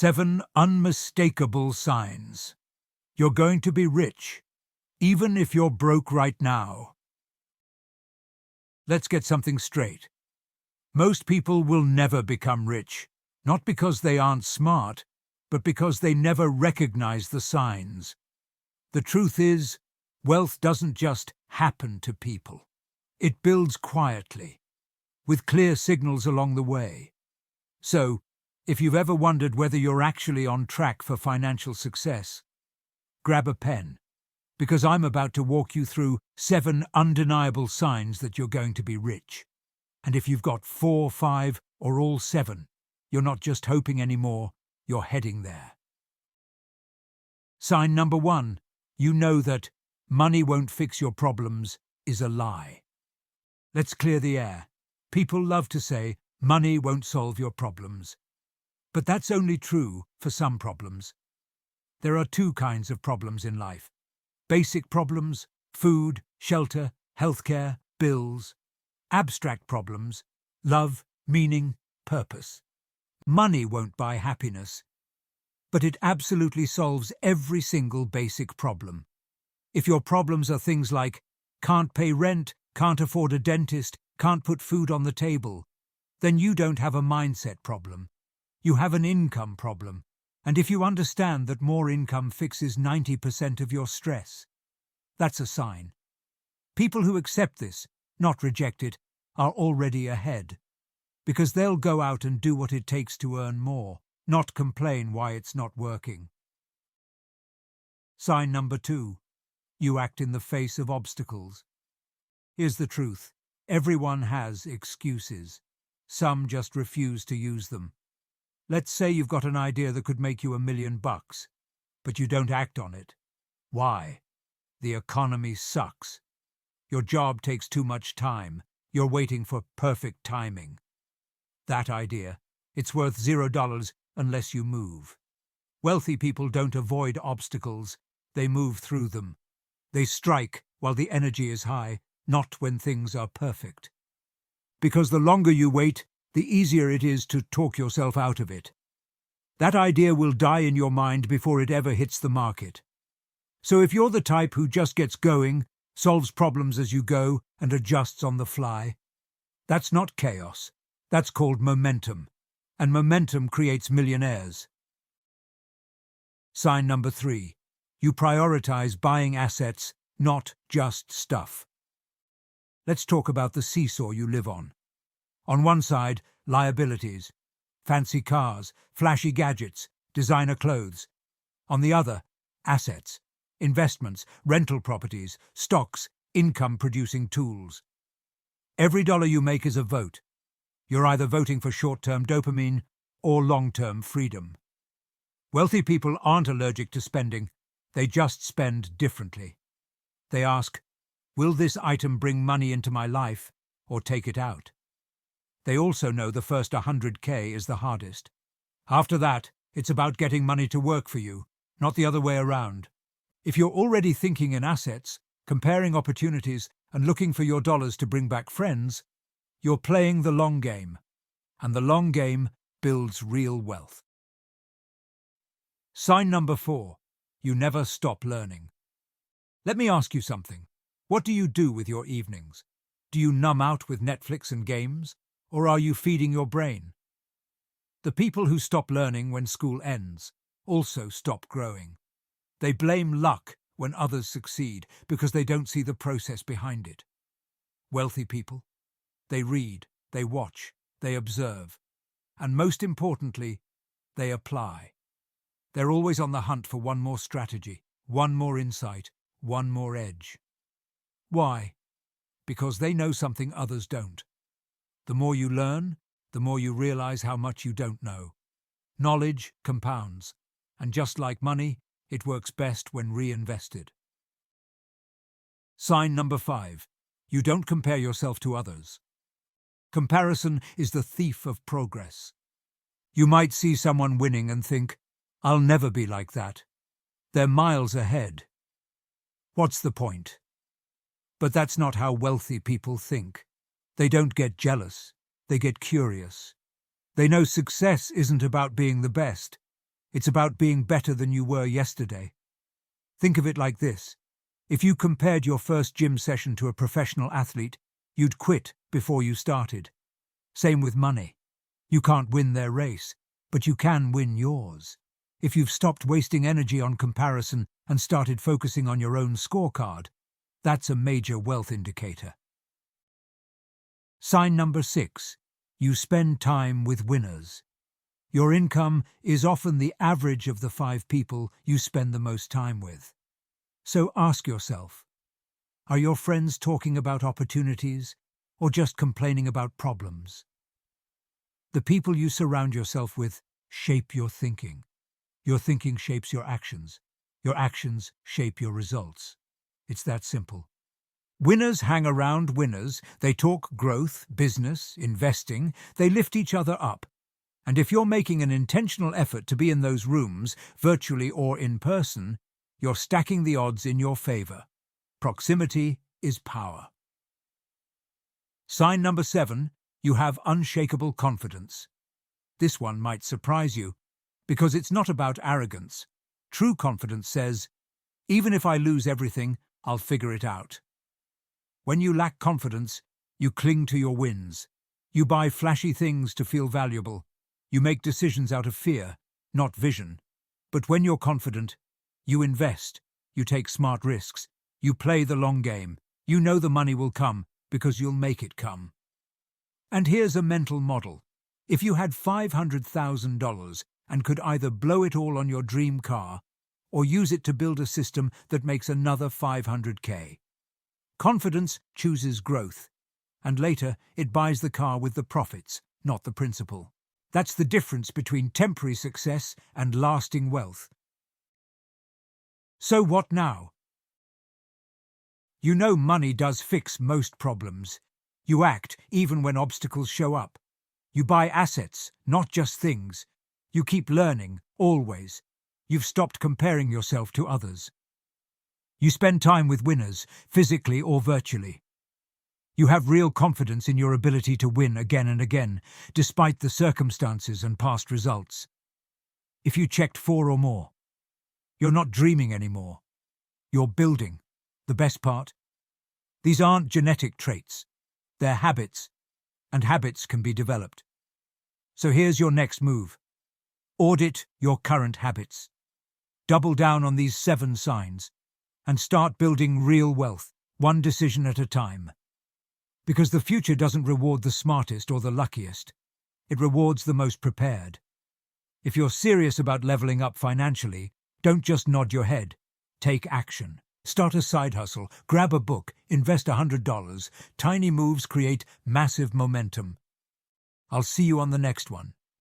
7 unmistakable signs you're going to be rich, even if you're broke right now. Let's get something straight. Most people will never become rich, not because they aren't smart, but because they never recognize the signs. The truth is, wealth doesn't just happen to people. It builds quietly, with clear signals along the way. So, if you've ever wondered whether you're actually on track for financial success, grab a pen, because I'm about to walk you through 7 undeniable signs that you're going to be rich. And if you've got 4, 5, or all 7, you're not just hoping anymore, you're heading there. Sign number 1, you know that money won't fix your problems is a lie. Let's clear the air. People love to say, money won't solve your problems. But that's only true for some problems. There are 2 kinds of problems in life. Basic problems, food, shelter, healthcare, bills. Abstract problems, love, meaning, purpose. Money won't buy happiness, but it absolutely solves every single basic problem. If your problems are things like can't pay rent, can't afford a dentist, can't put food on the table, then you don't have a mindset problem. You have an income problem. And if you understand that more income fixes 90% of your stress, that's a sign. People who accept this, not reject it, are already ahead, because they'll go out and do what it takes to earn more, not complain why it's not working. Sign number 2, you act in the face of obstacles. Here's the truth, everyone has excuses. Some just refuse to use them. Let's say you've got an idea that could make you $1 million, but you don't act on it. Why? The economy sucks. Your job takes too much time. You're waiting for perfect timing. That idea, it's worth $0 unless you move. Wealthy people don't avoid obstacles, they move through them. They strike while the energy is high, not when things are perfect. Because the longer you wait, the easier it is to talk yourself out of it. That idea will die in your mind before it ever hits the market. So if you're the type who just gets going, solves problems as you go, and adjusts on the fly, that's not chaos. That's called momentum. And momentum creates millionaires. Sign number 3. You prioritize buying assets, not just stuff. Let's talk about the seesaw you live on. On one side, liabilities, fancy cars, flashy gadgets, designer clothes. On the other, assets, investments, rental properties, stocks, income-producing tools. Every dollar you make is a vote. You're either voting for short-term dopamine or long-term freedom. Wealthy people aren't allergic to spending, they just spend differently. They ask, will this item bring money into my life or take it out? They also know the first 100K is the hardest. After that, it's about getting money to work for you, not the other way around. If you're already thinking in assets, comparing opportunities, and looking for your dollars to bring back friends, you're playing the long game. And the long game builds real wealth. Sign number 4. You never stop learning. Let me ask you something. What do you do with your evenings? Do you numb out with Netflix and games? Or are you feeding your brain? The people who stop learning when school ends also stop growing. They blame luck when others succeed because they don't see the process behind it. Wealthy people, they read, they watch, they observe, and most importantly, they apply. They're always on the hunt for one more strategy, one more insight, one more edge. Why? Because they know something others don't. The more you learn, the more you realize how much you don't know. Knowledge compounds, and just like money, it works best when reinvested. Sign number 5. You don't compare yourself to others. Comparison is the thief of progress. You might see someone winning and think, I'll never be like that. They're miles ahead. What's the point? But that's not how wealthy people think. They don't get jealous. They get curious. They know success isn't about being the best. It's about being better than you were yesterday. Think of it like this. If you compared your first gym session to a professional athlete, you'd quit before you started. Same with money. You can't win their race, but you can win yours. If you've stopped wasting energy on comparison and started focusing on your own scorecard, that's a major wealth indicator. Sign number 6. You spend time with winners. Your income is often the average of the 5 people you spend the most time with. So ask yourself, are your friends talking about opportunities or just complaining about problems? The people you surround yourself with shape your thinking. Your thinking shapes your actions. Your actions shape your results. It's that simple. Winners hang around winners. They talk growth, business, investing. They lift each other up. And if you're making an intentional effort to be in those rooms, virtually or in person, you're stacking the odds in your favor. Proximity is power. Sign number 7. You have unshakable confidence. This one might surprise you, because it's not about arrogance. True confidence says, even if I lose everything, I'll figure it out. When you lack confidence, you cling to your wins. You buy flashy things to feel valuable. You make decisions out of fear, not vision. But when you're confident, you invest. You take smart risks. You play the long game. You know the money will come because you'll make it come. And here's a mental model. If you had $500,000 and could either blow it all on your dream car or use it to build a system that makes another $500K. Confidence chooses growth, and later it buys the car with the profits, not the principal. That's the difference between temporary success and lasting wealth. So what now? You know money does fix most problems. You act even when obstacles show up. You buy assets, not just things. You keep learning, always. You've stopped comparing yourself to others. You spend time with winners, physically or virtually. You have real confidence in your ability to win again and again, despite the circumstances and past results. If you checked 4 or more, you're not dreaming anymore. You're building. The best part? These aren't genetic traits. They're habits, and habits can be developed. So here's your next move. Audit your current habits. Double down on these 7 signs, and start building real wealth, one decision at a time. Because the future doesn't reward the smartest or the luckiest. It rewards the most prepared. If you're serious about leveling up financially, don't just nod your head. Take action. Start a side hustle, grab a book, invest $100. Tiny moves create massive momentum. I'll see you on the next one.